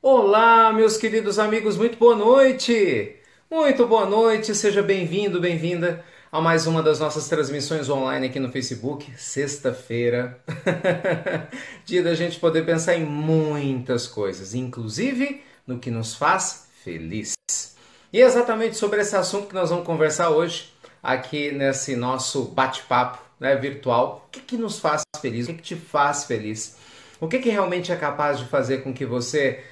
Olá, meus queridos amigos, muito boa noite! Muito boa noite, seja bem-vindo, bem-vinda a mais uma das nossas transmissões online aqui no Facebook, sexta-feira. Dia da gente poder pensar em muitas coisas, inclusive no que nos faz feliz. E é exatamente sobre esse assunto que nós vamos conversar hoje, aqui nesse nosso bate-papo, né, virtual. O que nos faz feliz? O que te faz feliz? O que realmente é capaz de fazer com que você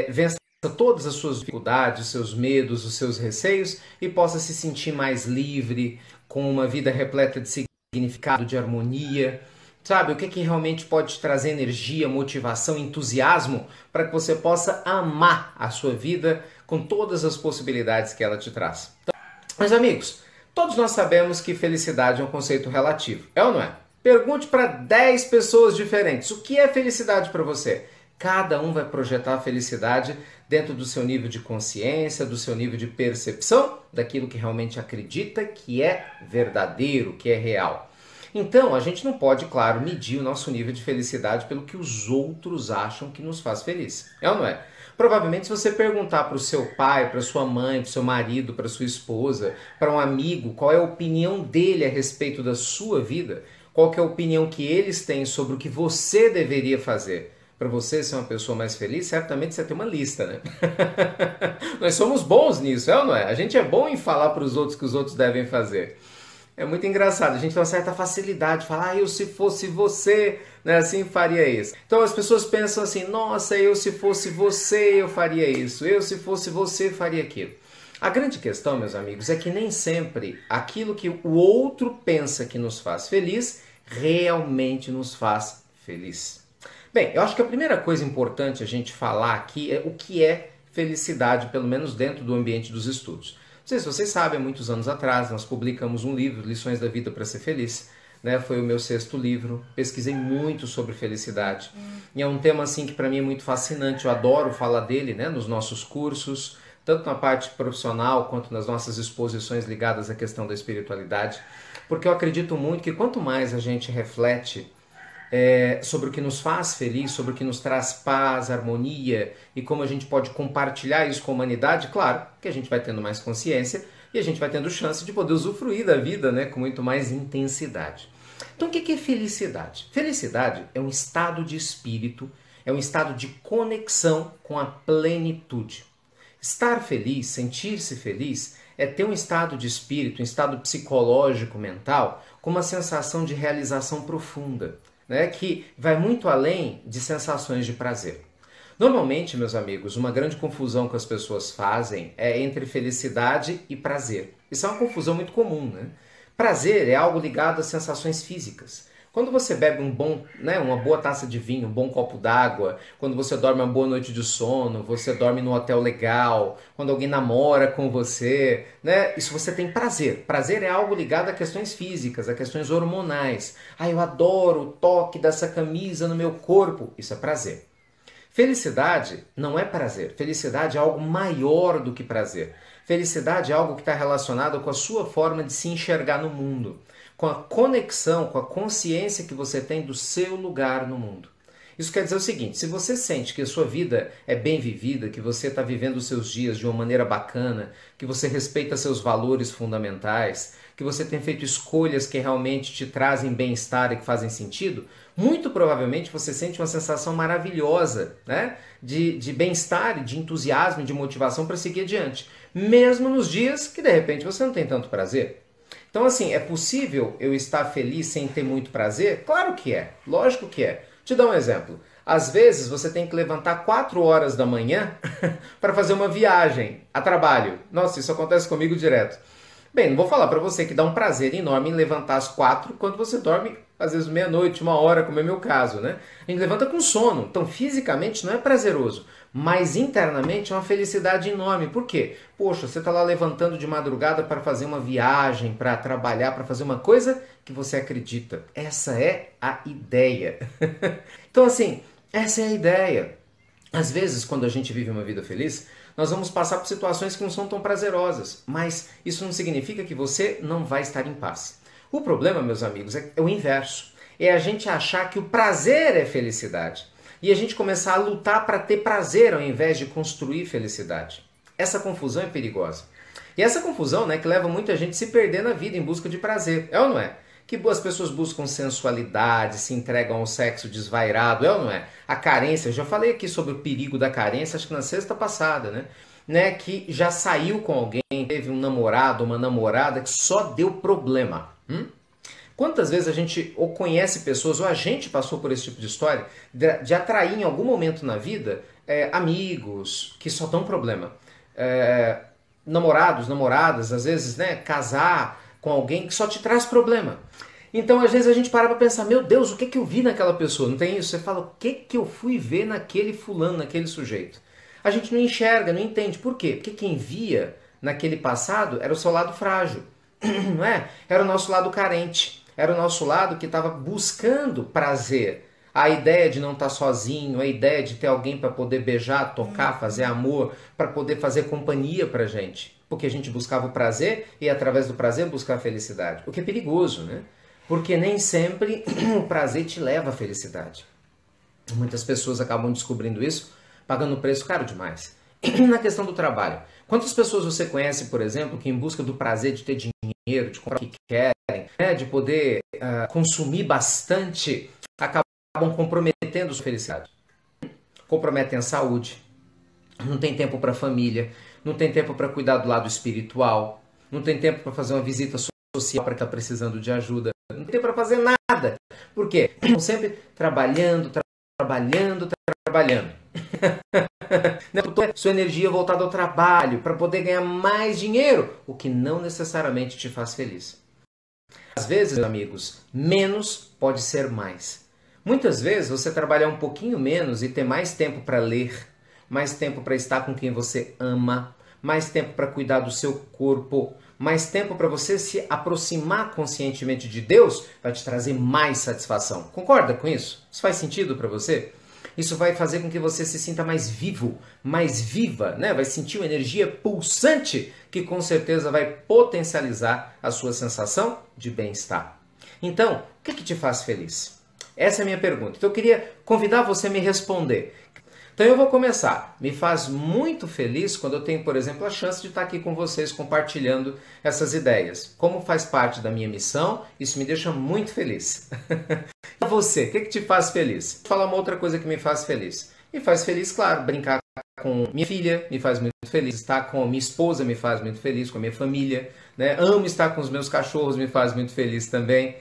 vença todas as suas dificuldades, os seus medos, os seus receios e possa se sentir mais livre, com uma vida repleta de significado, de harmonia? Sabe, o que realmente pode te trazer energia, motivação, entusiasmo para que você possa amar a sua vida com todas as possibilidades que ela te traz? Então, meus amigos, todos nós sabemos que felicidade é um conceito relativo, é ou não é? Pergunte para 10 pessoas diferentes o que é felicidade para você. Cada um vai projetar a felicidade dentro do seu nível de consciência, do seu nível de percepção, daquilo que realmente acredita que é verdadeiro, que é real. Então, a gente não pode, claro, medir o nosso nível de felicidade pelo que os outros acham que nos faz feliz. É ou não é? Provavelmente, se você perguntar para o seu pai, para sua mãe, para o seu marido, para sua esposa, para um amigo, qual é a opinião dele a respeito da sua vida, qual que é a opinião que eles têm sobre o que você deveria fazer para você ser uma pessoa mais feliz, certamente você tem uma lista, né? Nós somos bons nisso, é ou não é? A gente é bom em falar para os outros que os outros devem fazer. É muito engraçado, a gente tem uma certa facilidade de falar, eu se fosse você, né, assim faria isso. Então as pessoas pensam assim, nossa, eu se fosse você, eu faria isso, eu se fosse você, faria aquilo. A grande questão, meus amigos, é que nem sempre aquilo que o outro pensa que nos faz feliz, realmente nos faz feliz. Bem, eu acho que a primeira coisa importante a gente falar aqui é o que é felicidade, pelo menos dentro do ambiente dos estudos. Não sei se vocês sabem, há muitos anos atrás nós publicamos um livro, Lições da Vida para Ser Feliz. Né? Foi o meu sexto livro, pesquisei muito sobre felicidade. E é um tema assim que para mim é muito fascinante, eu adoro falar dele, né, nos nossos cursos, tanto na parte profissional quanto nas nossas exposições ligadas à questão da espiritualidade, porque eu acredito muito que quanto mais a gente reflete sobre o que nos faz feliz, sobre o que nos traz paz, harmonia e como a gente pode compartilhar isso com a humanidade, claro que a gente vai tendo mais consciência e a gente vai tendo chance de poder usufruir da vida, né, com muito mais intensidade. Então o que é felicidade? Felicidade é um estado de espírito, é um estado de conexão com a plenitude. Estar feliz, sentir-se feliz, é ter um estado de espírito, um estado psicológico, mental, com uma sensação de realização profunda, né, que vai muito além de sensações de prazer. Normalmente, meus amigos, uma grande confusão que as pessoas fazem é entre felicidade e prazer. Isso é uma confusão muito comum, né? Prazer é algo ligado às sensações físicas. Quando você bebe uma boa taça de vinho, um bom copo d'água, quando você dorme uma boa noite de sono, você dorme num hotel legal, quando alguém namora com você, né? Isso você tem prazer. Prazer é algo ligado a questões físicas, a questões hormonais. Ah, eu adoro o toque dessa camisa no meu corpo. Isso é prazer. Felicidade não é prazer. Felicidade é algo maior do que prazer. Felicidade é algo que está relacionado com a sua forma de se enxergar no mundo, com a conexão, com a consciência que você tem do seu lugar no mundo. Isso quer dizer o seguinte, se você sente que a sua vida é bem vivida, que você está vivendo os seus dias de uma maneira bacana, que você respeita seus valores fundamentais, que você tem feito escolhas que realmente te trazem bem-estar e que fazem sentido, muito provavelmente você sente uma sensação maravilhosa, né, de bem-estar, de entusiasmo, de motivação para seguir adiante, mesmo nos dias que de repente você não tem tanto prazer. Então, assim, é possível eu estar feliz sem ter muito prazer? Claro que é, lógico que é. Te dar um exemplo. Às vezes você tem que levantar 4 horas da manhã para fazer uma viagem a trabalho. Nossa, isso acontece comigo direto. Bem, não vou falar para você que dá um prazer enorme em levantar às 4 quando você dorme às vezes meia-noite, 1 hora, como é meu caso, né? A gente levanta com sono, então fisicamente não é prazeroso, mas internamente é uma felicidade enorme. Por quê? Poxa, você está lá levantando de madrugada para fazer uma viagem, para trabalhar, para fazer uma coisa que você acredita. Essa é a ideia. Então, assim, essa é a ideia. Às vezes, quando a gente vive uma vida feliz, nós vamos passar por situações que não são tão prazerosas, mas isso não significa que você não vai estar em paz. O problema, meus amigos, é o inverso. É a gente achar que o prazer é felicidade. e a gente começar a lutar para ter prazer ao invés de construir felicidade. Essa confusão é perigosa. E essa confusão, né, que leva muita gente a se perder na vida em busca de prazer, é ou não é? Que as pessoas buscam sensualidade, se entregam ao sexo desvairado, é ou não é? A carência, eu já falei aqui sobre o perigo da carência, acho que na sexta passada, né? Que já saiu com alguém, teve um namorado, uma namorada que só deu problema. Quantas vezes a gente ou conhece pessoas, ou a gente passou por esse tipo de história, de atrair em algum momento na vida amigos que só dão problema. Namorados, namoradas, às vezes, né, casar com alguém que só te traz problema. Então, às vezes a gente para pra pensar, meu Deus, o que que eu vi naquela pessoa? Não tem isso? Você fala, o que que eu fui ver naquele fulano, naquele sujeito? A gente não enxerga, não entende. Por quê? Porque quem via naquele passado era o seu lado frágil, não é? Era o nosso lado carente, era o nosso lado que estava buscando prazer. A ideia de não estar sozinho, a ideia de ter alguém para poder beijar, tocar, fazer amor, para poder fazer companhia pra gente. Porque a gente buscava o prazer e através do prazer buscar a felicidade. O que é perigoso, né? Porque nem sempre o prazer te leva à felicidade. Muitas pessoas acabam descobrindo isso, pagando um preço caro demais. Na questão do trabalho. Quantas pessoas você conhece, por exemplo, que em busca do prazer de ter dinheiro, de comprar o que querem, né, de poder consumir bastante, acabam comprometendo sua felicidade. Comprometem a saúde, não tem tempo para a família, não tem tempo para cuidar do lado espiritual, não tem tempo para fazer uma visita social para quem está precisando de ajuda, não tem tempo para fazer nada. Por quê? Estão sempre trabalhando. Sua energia voltada ao trabalho para poder ganhar mais dinheiro, o que não necessariamente te faz feliz. Às vezes, amigos, menos pode ser mais. Muitas vezes você trabalhar um pouquinho menos e ter mais tempo para ler, mais tempo para estar com quem você ama, mais tempo para cuidar do seu corpo, mais tempo para você se aproximar conscientemente de Deus, vai te trazer mais satisfação. Concorda com isso? Isso faz sentido para você? Isso vai fazer com que você se sinta mais vivo, mais viva, né? Vai sentir uma energia pulsante que com certeza vai potencializar a sua sensação de bem-estar. Então, o que te faz feliz? Essa é a minha pergunta. Então eu queria convidar você a me responder. Então eu vou começar. Me faz muito feliz quando eu tenho, por exemplo, a chance de estar aqui com vocês compartilhando essas ideias. Como faz parte da minha missão, isso me deixa muito feliz. E você, o que te faz feliz? Vou falar uma outra coisa que me faz feliz. Me faz feliz, claro, brincar com minha filha me faz muito feliz. Estar com minha esposa me faz muito feliz, com a minha família. Né? Amo estar com os meus cachorros, me faz muito feliz também.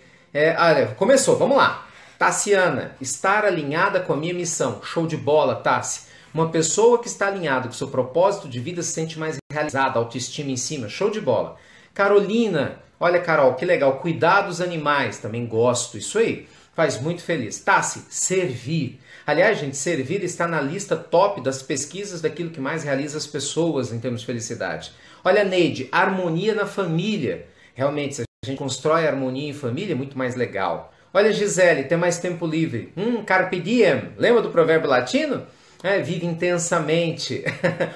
Olha, começou, vamos lá. Tassiana, estar alinhada com a minha missão. Show de bola, Tassi. Uma pessoa que está alinhada com o seu propósito de vida se sente mais realizada, autoestima em cima. Show de bola. Carolina, olha Carol, que legal. Cuidar dos animais, também gosto. Isso aí, faz muito feliz. Tassi, servir. Aliás, gente, servir está na lista top das pesquisas daquilo que mais realiza as pessoas em termos de felicidade. Olha, Neide, harmonia na família. Realmente, se a gente constrói harmonia em família, é muito mais legal. Olha, Gisele, ter mais tempo livre. Carpe diem. Lembra do provérbio latino? Vive intensamente.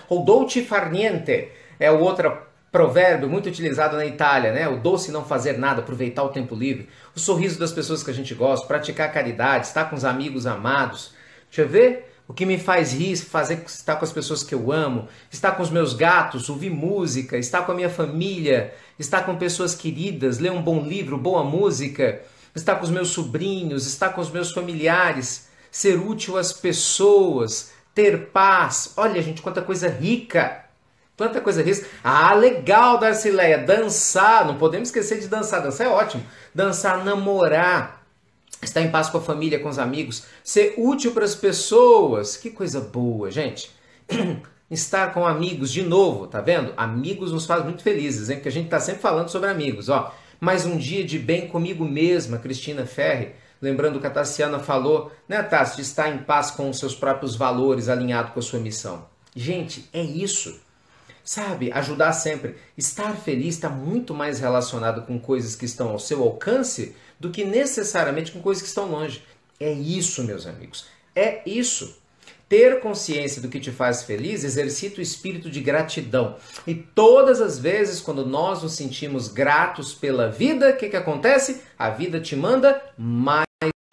Ou dolce far niente. É o outro provérbio muito utilizado na Itália, né? O doce não fazer nada, aproveitar o tempo livre. O sorriso das pessoas que a gente gosta, praticar caridade, estar com os amigos amados. Deixa eu ver. O que me faz rir, estar com as pessoas que eu amo, estar com os meus gatos, ouvir música, estar com a minha família, estar com pessoas queridas, ler um bom livro, boa música, estar com os meus sobrinhos, estar com os meus familiares, ser útil às pessoas, ter paz. Olha, gente, quanta coisa rica! Quanta coisa rica. Ah, legal, Darcileia, dançar, não podemos esquecer de dançar. Dançar é ótimo. Dançar, namorar, estar em paz com a família, com os amigos, ser útil para as pessoas. Que coisa boa, gente. Estar com amigos, de novo, tá vendo? Amigos nos faz muito felizes, hein? Porque a gente tá sempre falando sobre amigos, ó. Mais um dia de bem comigo mesma, Cristina Ferri. Lembrando que a Tassiana falou, né, Tassi, de estar em paz com os seus próprios valores, alinhado com a sua missão. Gente, é isso. Sabe, ajudar sempre. Estar feliz está muito mais relacionado com coisas que estão ao seu alcance do que necessariamente com coisas que estão longe. É isso, meus amigos. É isso. Ter consciência do que te faz feliz exercita o espírito de gratidão. E todas as vezes quando nós nos sentimos gratos pela vida, o que acontece? A vida te manda mais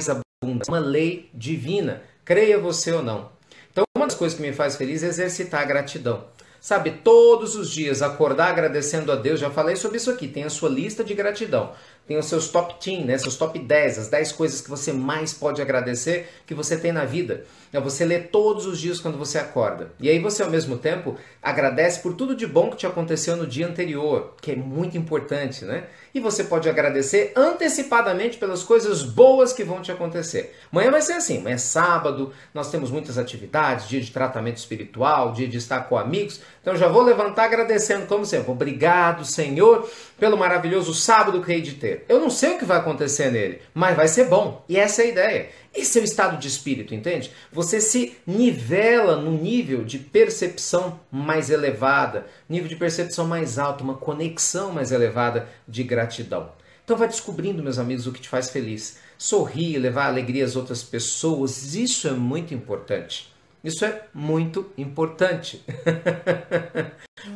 abundância. Uma lei divina. Creia você ou não. Então, uma das coisas que me faz feliz é exercitar a gratidão. Sabe, todos os dias acordar agradecendo a Deus. Já falei sobre isso aqui. Tem a sua lista de gratidão. Tem os seus top 10, né? Seus top 10, as 10 coisas que você mais pode agradecer que você tem na vida. É você ler todos os dias quando você acorda. E aí você, ao mesmo tempo, agradece por tudo de bom que te aconteceu no dia anterior, que é muito importante, né? E você pode agradecer antecipadamente pelas coisas boas que vão te acontecer. Amanhã vai ser assim, amanhã é sábado, nós temos muitas atividades, dia de tratamento espiritual, dia de estar com amigos. Então já vou levantar agradecendo, como sempre. Obrigado, Senhor, pelo maravilhoso sábado que hei de ter. Eu não sei o que vai acontecer nele, mas vai ser bom. E essa é a ideia. Esse é o estado de espírito, entende? Você se nivela no nível de percepção mais elevada, nível de percepção mais alto, uma conexão mais elevada de gratidão. Então vai descobrindo, meus amigos, o que te faz feliz. Sorrir, levar alegria às outras pessoas, isso é muito importante. Isso é muito importante.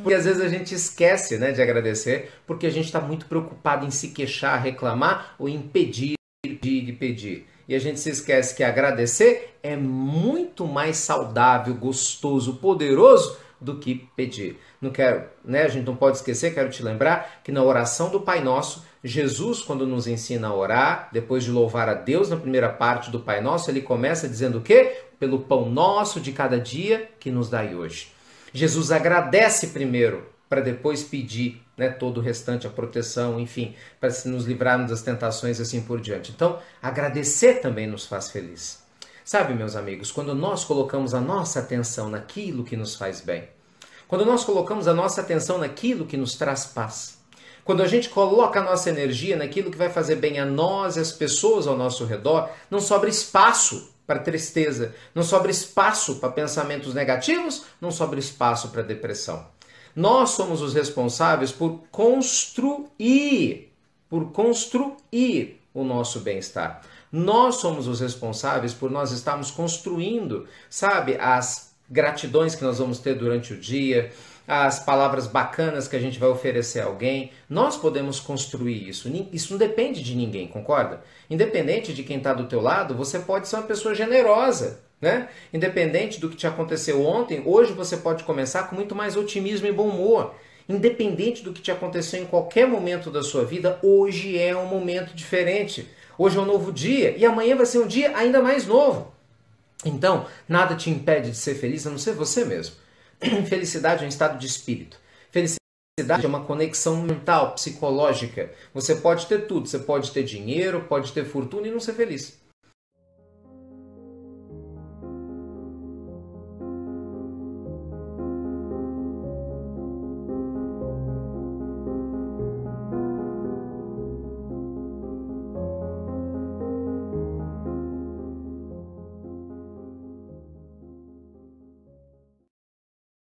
Porque às vezes a gente esquece, né, de agradecer, porque a gente está muito preocupado em se queixar, reclamar ou impedir de pedir. E a gente se esquece que agradecer é muito mais saudável, gostoso, poderoso do que pedir. Não quero, né? A gente não pode esquecer, quero te lembrar que na oração do Pai Nosso, Jesus, quando nos ensina a orar, depois de louvar a Deus na primeira parte do Pai Nosso, ele começa dizendo o quê? Pelo pão nosso de cada dia que nos dai hoje. Jesus agradece primeiro para depois pedir, né, todo o restante, a proteção, enfim, para nos livrarmos das tentações e assim por diante. Então, agradecer também nos faz feliz. Sabe, meus amigos, quando nós colocamos a nossa atenção naquilo que nos faz bem, quando nós colocamos a nossa atenção naquilo que nos traz paz, quando a gente coloca a nossa energia naquilo que vai fazer bem a nós e as pessoas ao nosso redor, não sobra espaço para tristeza, não sobra espaço para pensamentos negativos, não sobra espaço para depressão. Nós somos os responsáveis por construir o nosso bem-estar. Nós somos os responsáveis por nós estarmos construindo, sabe, as gratidões que nós vamos ter durante o dia, as palavras bacanas que a gente vai oferecer a alguém. Nós podemos construir isso. Isso não depende de ninguém, concorda? Independente de quem está do teu lado, você pode ser uma pessoa generosa, né? Independente do que te aconteceu ontem, hoje você pode começar com muito mais otimismo e bom humor. Independente do que te aconteceu em qualquer momento da sua vida, hoje é um momento diferente. Hoje é um novo dia e amanhã vai ser um dia ainda mais novo. Então, nada te impede de ser feliz a não ser você mesmo. Felicidade é um estado de espírito. Felicidade é uma conexão mental, psicológica. Você pode ter tudo, você pode ter dinheiro, pode ter fortuna e não ser feliz.